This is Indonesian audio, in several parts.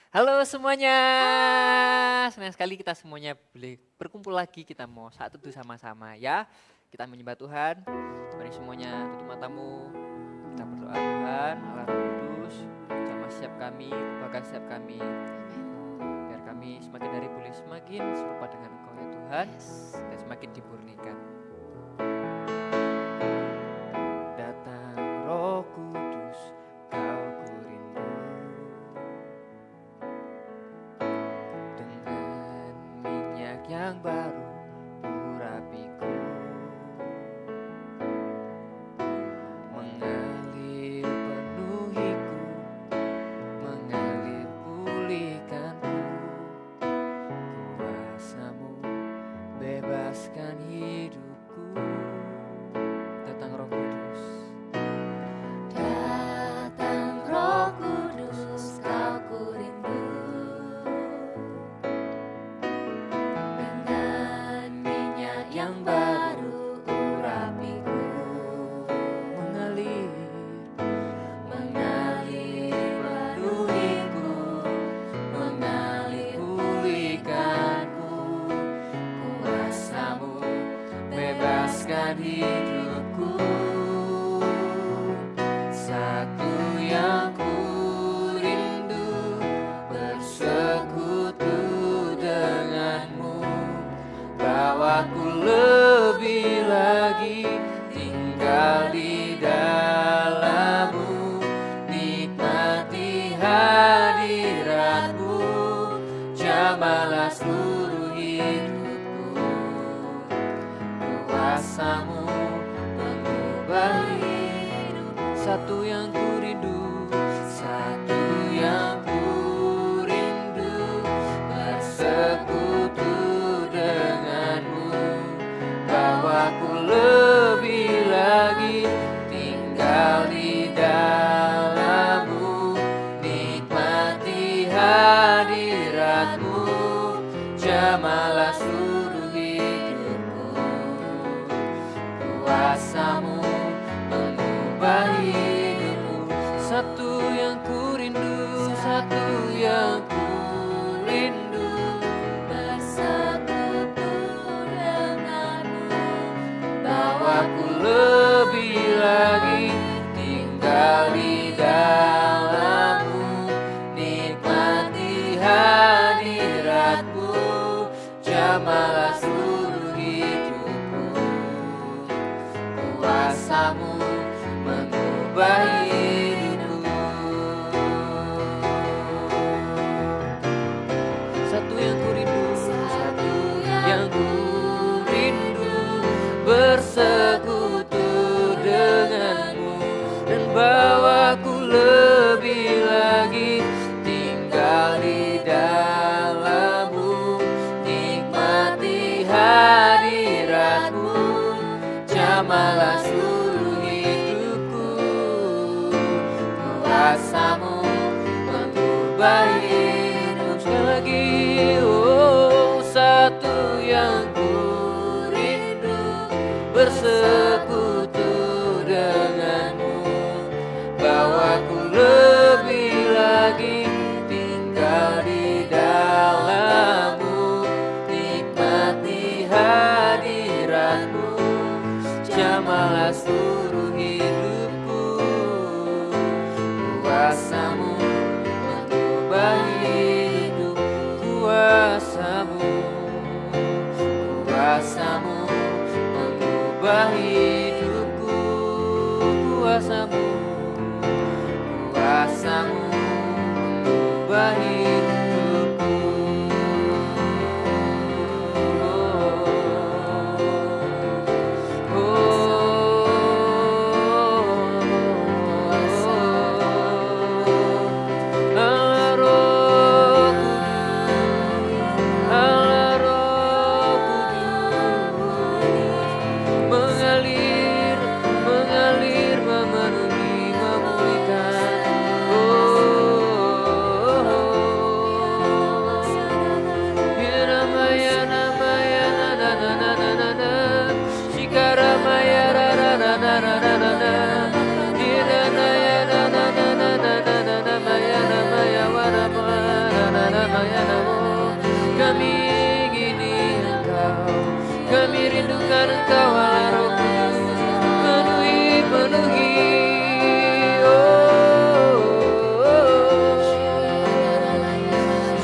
Halo semuanya, Hai. senang sekali kita semuanya boleh berkumpul lagi. Kita mau saat teduh sama-sama ya. Kita menyembah Tuhan. Mari semuanya tutup matamu. Kita berdoa Tuhan, Allah Roh Kudus, jamah setiap kami, bahkan setiap kami. Biar kami semakin hari boleh semakin serupa dengan Engkau ya Tuhan, dan semakin dimurnikan. Datang Roh Kudus, Kau ku rindu. Dengan minyak yang baru urapiku, mengalir penuhiku, mengalir pulihkanku. Kuasa-Mu bebaskan hidupku. Datang Roh Kudus. Datang Roh Kudus, Kau ku rindu. Dengan minyak yang baru urapiku, Mengalir penuhiku, mengalir pulihkanku. Kuasa-Mu bebaskan hidupku. Satu yang ku rindu, bersekutu denganmu. Bawaku lebih lagi tinggal di dalam-Mu, nikmati hadirat-Mu, jamahlah seluruh hidupku. Kuasa-Mu mengubah hidup. Satu yang ku rindu, satu yang ku rindu, bersekutu denganmu. Bawaku lebih lagi tinggal di dalam-Mu, nikmati hadirat-Mu, jamahlah seluruh hidupku. Kuasa-Mu mengubah hidupku. Satu yang ku rindu, satu yang ku rindu, bersekutu denganmu. bawaku lebih lagi tinggal di dalam-Mu, nikmati hadirat-Mu, jamahlah seluruh hidupku. Kuasa-Mu mengubah hidupku. Satu yang ku rindu, satu yang ku rindu, bersekutu denganmu, dan bawaku lebih lagi tinggal di dalam-Mu, nikmati hadirat-Mu, jamahlah seluruh hidupku. Kuasa-Mu mengubah hidup. Sekali lagi, oh, satu yang ku rindu, bersekutu denganmu. Bawaku lebih lagi tinggal di dalam-Mu, nikmati hadirat-Mu, jamahlah seluruh hidupku. Kuasa-Mu mengubah hidup. Kuasa-Mu, kuasa-Mu mengubah hidupku. Kuasa-Mu, kuasa-Mu mengubah hidupku. Allah Roh Kudus, Allah Roh Kudus, mengalir, mengalir, memenuhi, memulihkan. Oh, dengan Engkau Allah Roh Kudus. Penuhi, penuhi.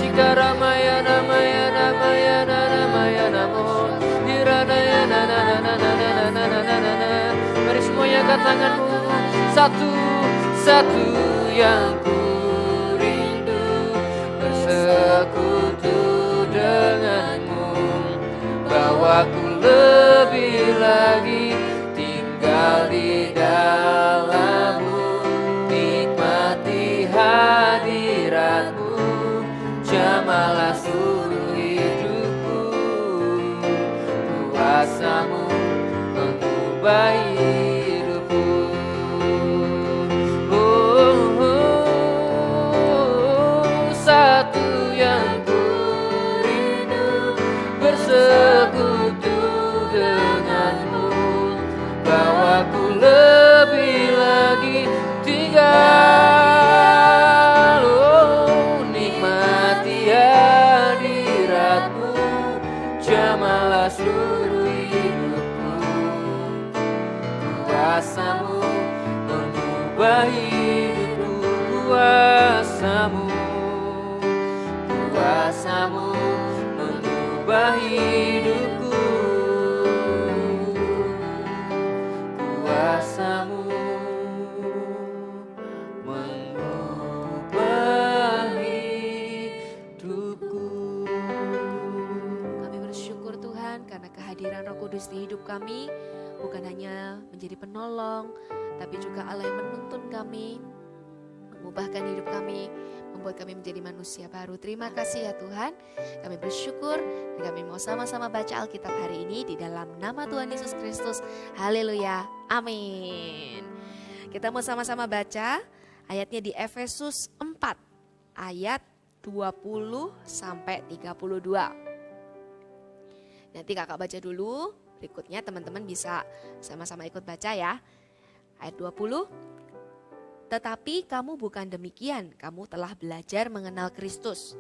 Shikaramaya namaya namaya namaya namo. Hiranaya na na na na na na na na na na na. Mari semuanya angkat tanganmu. Satu yang ku rindu bersekutu denganmu, bawaku lebih lagi tinggal di dalammu, nikmati hadiratmu, jamalah seluruh hidupku, kuasamu mengubah hidupku. Satu yang ku rindu bersekutu denganmu, bawaku lebih lagi tinggal, nikmati hadiratmu, jamalah seluruh hidupku, kuasamu mengubah hidupku, kuasamu mengubah hidupku, kuasamu mengubah hidupku. Kami bersyukur Tuhan karena kehadiran Roh Kudus di hidup kami bukan hanya menjadi penolong, tapi juga Allah yang menuntun kami, mengubahkan hidup kami, membuat kami menjadi manusia baru. Terima kasih ya Tuhan. Kami bersyukur dan kami mau sama-sama baca Alkitab hari ini di dalam nama Tuhan Yesus Kristus. Haleluya. Amin. Kita mau sama-sama baca ayatnya di Efesus 4 ayat 20 sampai 32. Nanti kakak baca dulu, berikutnya teman-teman bisa sama-sama ikut baca ya. Ayat 20. Tetapi kamu bukan demikian, kamu telah belajar mengenal Kristus.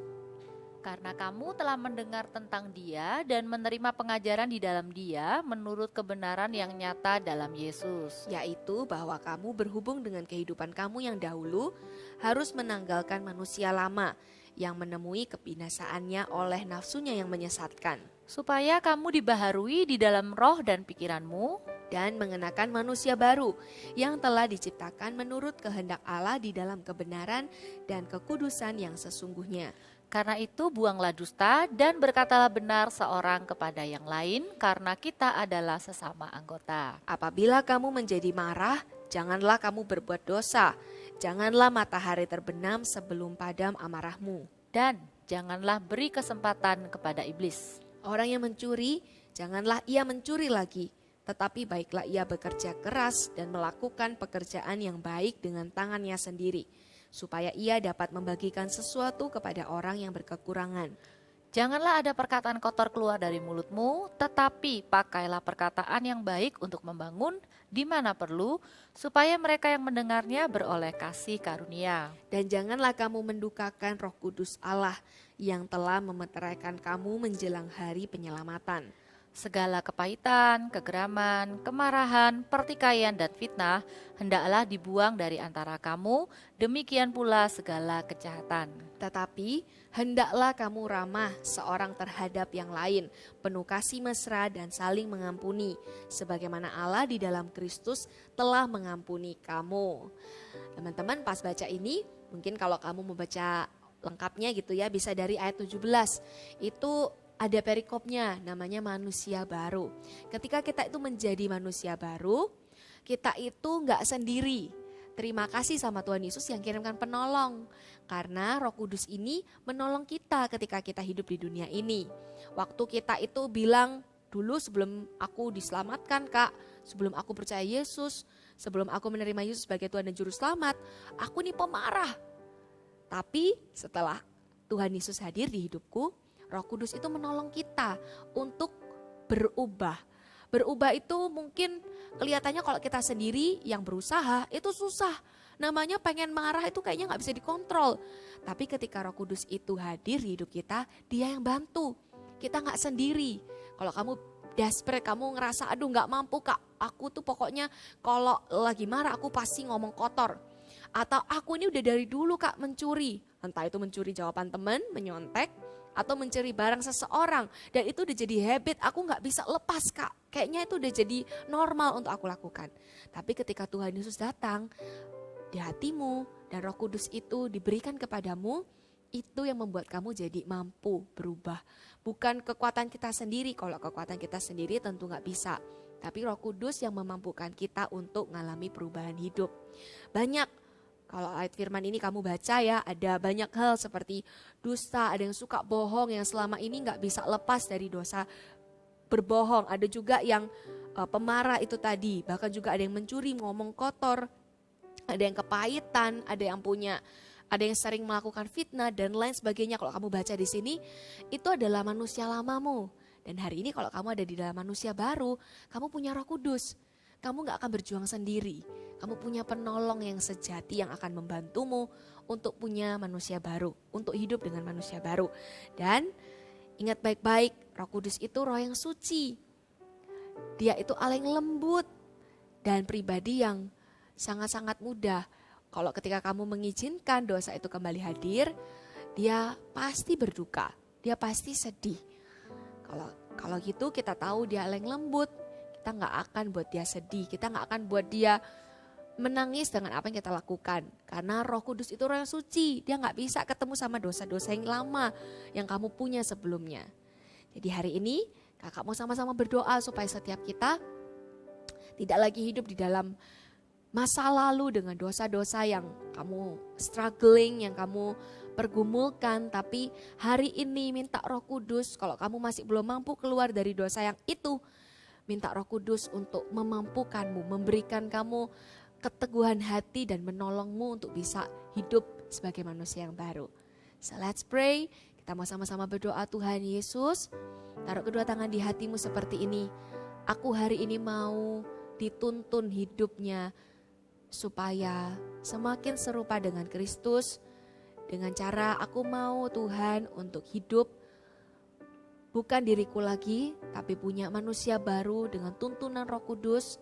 Karena kamu telah mendengar tentang Dia dan menerima pengajaran di dalam Dia menurut kebenaran yang nyata dalam Yesus. Yaitu bahwa kamu berhubung dengan kehidupan kamu yang dahulu harus menanggalkan manusia lama yang menemui kebinasaannya oleh nafsunya yang menyesatkan. Supaya kamu dibaharui di dalam roh dan pikiranmu, dan mengenakan manusia baru yang telah diciptakan menurut kehendak Allah di dalam kebenaran dan kekudusan yang sesungguhnya. Karena itu buanglah dusta dan berkatalah benar seorang kepada yang lain, karena kita adalah sesama anggota. Apabila kamu menjadi marah, janganlah kamu berbuat dosa. Janganlah matahari terbenam sebelum padam amarahmu. Dan janganlah beri kesempatan kepada iblis. Orang yang mencuri, janganlah ia mencuri lagi. Tetapi baiklah ia bekerja keras dan melakukan pekerjaan yang baik dengan tangannya sendiri, supaya ia dapat membagikan sesuatu kepada orang yang berkekurangan. Janganlah ada perkataan kotor keluar dari mulutmu, tetapi pakailah perkataan yang baik untuk membangun di mana perlu, supaya mereka yang mendengarnya beroleh kasih karunia. Dan janganlah kamu mendukakan Roh Kudus Allah yang telah memeteraikan kamu menjelang hari penyelamatan. Segala kepahitan, kegeraman, kemarahan, pertikaian, dan fitnah hendaklah dibuang dari antara kamu, demikian pula segala kejahatan. Tetapi hendaklah kamu ramah seorang terhadap yang lain, penuh kasih mesra dan saling mengampuni, sebagaimana Allah di dalam Kristus telah mengampuni kamu. Teman-teman pas baca ini, mungkin kalau kamu mau baca lengkapnya gitu ya, bisa dari ayat 17. Itu ada perikopnya, namanya manusia baru. Ketika kita itu menjadi manusia baru, kita itu gak sendiri. Terima kasih sama Tuhan Yesus yang kirimkan penolong. Karena Roh Kudus ini menolong kita ketika kita hidup di dunia ini. Waktu kita itu bilang, dulu sebelum aku diselamatkan Kak, sebelum aku percaya Yesus, sebelum aku menerima Yesus sebagai Tuhan dan Juru Selamat, aku nih pemarah. Tapi setelah Tuhan Yesus hadir di hidupku, Roh Kudus itu menolong kita untuk berubah. Berubah itu mungkin kelihatannya kalau kita sendiri yang berusaha itu susah. Namanya pengen marah itu kayaknya gak bisa dikontrol. Tapi ketika Roh Kudus itu hadir di hidup kita, Dia yang bantu. Kita gak sendiri. Kalau kamu desperate, kamu ngerasa aduh gak mampu Kak, aku tuh pokoknya kalau lagi marah aku pasti ngomong kotor. Atau aku ini udah dari dulu Kak mencuri, entah itu mencuri jawaban teman, menyontek, atau mencuri barang seseorang. Dan itu udah jadi habit, aku gak bisa lepas Kak. Kayaknya itu udah jadi normal untuk aku lakukan. Tapi ketika Tuhan Yesus datang di hatimu dan Roh Kudus itu diberikan kepadamu, itu yang membuat kamu jadi mampu berubah. Bukan kekuatan kita sendiri, kalau kekuatan kita sendiri tentu gak bisa. Tapi Roh Kudus yang memampukan kita untuk mengalami perubahan hidup. Banyak. Kalau ayat firman ini kamu baca ya, ada banyak hal seperti dusta, ada yang suka bohong yang selama ini gak bisa lepas dari dosa berbohong. Ada juga yang pemarah itu tadi, bahkan juga ada yang mencuri, ngomong kotor, ada yang kepahitan, ada yang sering melakukan fitnah dan lain sebagainya. Kalau kamu baca di sini, itu adalah manusia lamamu. Dan hari ini kalau kamu ada di dalam manusia baru, kamu punya Roh Kudus. Kamu gak akan berjuang sendiri. Kamu punya penolong yang sejati yang akan membantumu untuk punya manusia baru, untuk hidup dengan manusia baru. Dan ingat baik-baik, Roh Kudus itu roh yang suci. Dia itu Allah yang lembut dan pribadi yang sangat-sangat mudah. Kalau ketika kamu mengizinkan dosa itu kembali hadir, dia pasti berduka, dia pasti sedih. Kalau gitu kita tahu dia Allah yang lembut, kita gak akan buat dia sedih, kita gak akan buat dia menangis dengan apa yang kita lakukan. Karena Roh Kudus itu roh yang suci, dia gak bisa ketemu sama dosa-dosa yang lama yang kamu punya sebelumnya. Jadi hari ini kakak mau sama-sama berdoa supaya setiap kita tidak lagi hidup di dalam masa lalu dengan dosa-dosa yang kamu struggling, yang kamu pergumulkan. Tapi hari ini minta Roh Kudus, kalau kamu masih belum mampu keluar dari dosa yang itu, minta Roh Kudus untuk memampukanmu, memberikan kamu keteguhan hati dan menolongmu untuk bisa hidup sebagai manusia yang baru. So let's pray. Kita mau sama-sama berdoa. Tuhan Yesus, taruh kedua tangan di hatimu seperti ini. Aku hari ini mau dituntun hidupnya supaya semakin serupa dengan Kristus. Dengan cara aku mau Tuhan untuk hidup bukan diriku lagi, tapi punya manusia baru dengan tuntunan Roh Kudus.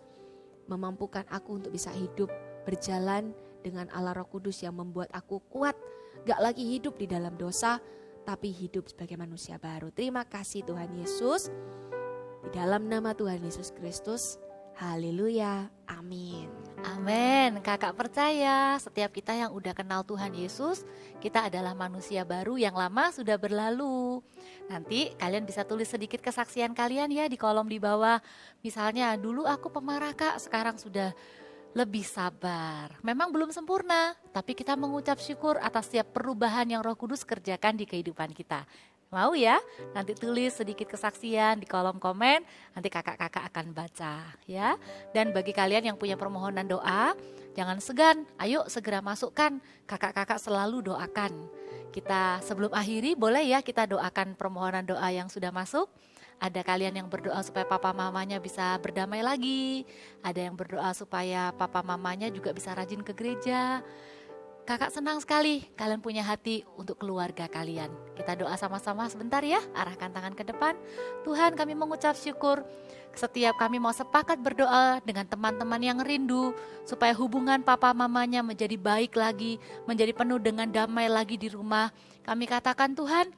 Memampukan aku untuk bisa hidup berjalan dengan Allah Roh Kudus yang membuat aku kuat. Gak lagi hidup di dalam dosa, tapi hidup sebagai manusia baru. Terima kasih Tuhan Yesus. Di dalam nama Tuhan Yesus Kristus. Haleluya. Amin. Amin. Kakak percaya setiap kita yang udah kenal Tuhan Yesus, kita adalah manusia baru yang lama sudah berlalu. Nanti kalian bisa tulis sedikit kesaksian kalian ya di kolom di bawah. Misalnya dulu aku pemarah Kak, sekarang sudah lebih sabar. Memang belum sempurna, tapi kita mengucap syukur atas setiap perubahan yang Roh Kudus kerjakan di kehidupan kita. Mau ya? Nanti tulis sedikit kesaksian di kolom komen, nanti kakak-kakak akan baca ya. Dan bagi kalian yang punya permohonan doa, jangan segan, ayo segera masukkan, kakak-kakak selalu doakan. Kita sebelum akhiri boleh ya kita doakan permohonan doa yang sudah masuk. Ada kalian yang berdoa supaya papa mamanya bisa berdamai lagi. Ada yang berdoa supaya papa mamanya juga bisa rajin ke gereja. Kakak senang sekali kalian punya hati untuk keluarga kalian. Kita doa sama-sama sebentar ya, arahkan tangan ke depan. Tuhan, kami mengucap syukur setiap kami mau sepakat berdoa dengan teman-teman yang rindu supaya hubungan papa mamanya menjadi baik lagi, menjadi penuh dengan damai lagi di rumah. Kami katakan Tuhan,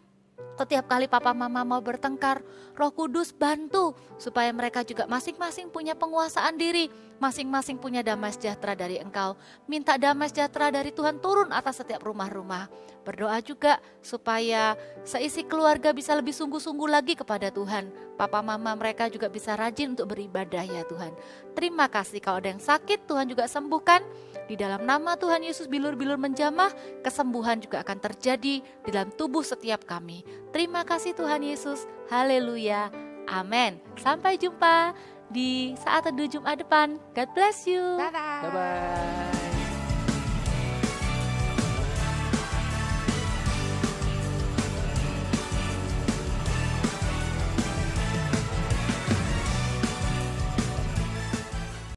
setiap kali papa mama mau bertengkar, Roh Kudus bantu supaya mereka juga masing-masing punya penguasaan diri, masing-masing punya damai sejahtera dari Engkau. Minta damai sejahtera dari Tuhan turun atas setiap rumah-rumah. Berdoa juga supaya seisi keluarga bisa lebih sungguh-sungguh lagi kepada Tuhan. Papa mama mereka juga bisa rajin untuk beribadah ya Tuhan. Terima kasih, kalau ada yang sakit Tuhan juga sembuhkan. Di dalam nama Tuhan Yesus bilur-bilur menjamah, kesembuhan juga akan terjadi di dalam tubuh setiap kami. Terima kasih Tuhan Yesus, haleluya, amin. Sampai jumpa di saat teduh Jumat depan. God bless you. Bye-bye. Bye-bye.